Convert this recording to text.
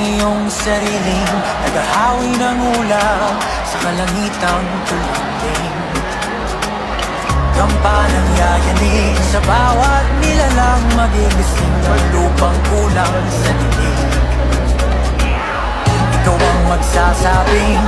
iyong sariling naghahawi ng ulam sa kalangitang tulanding. Kampanang yayanig sa bawat nilalang, magigising ng lupang kulang sa dinig. Ikaw ang magsasabing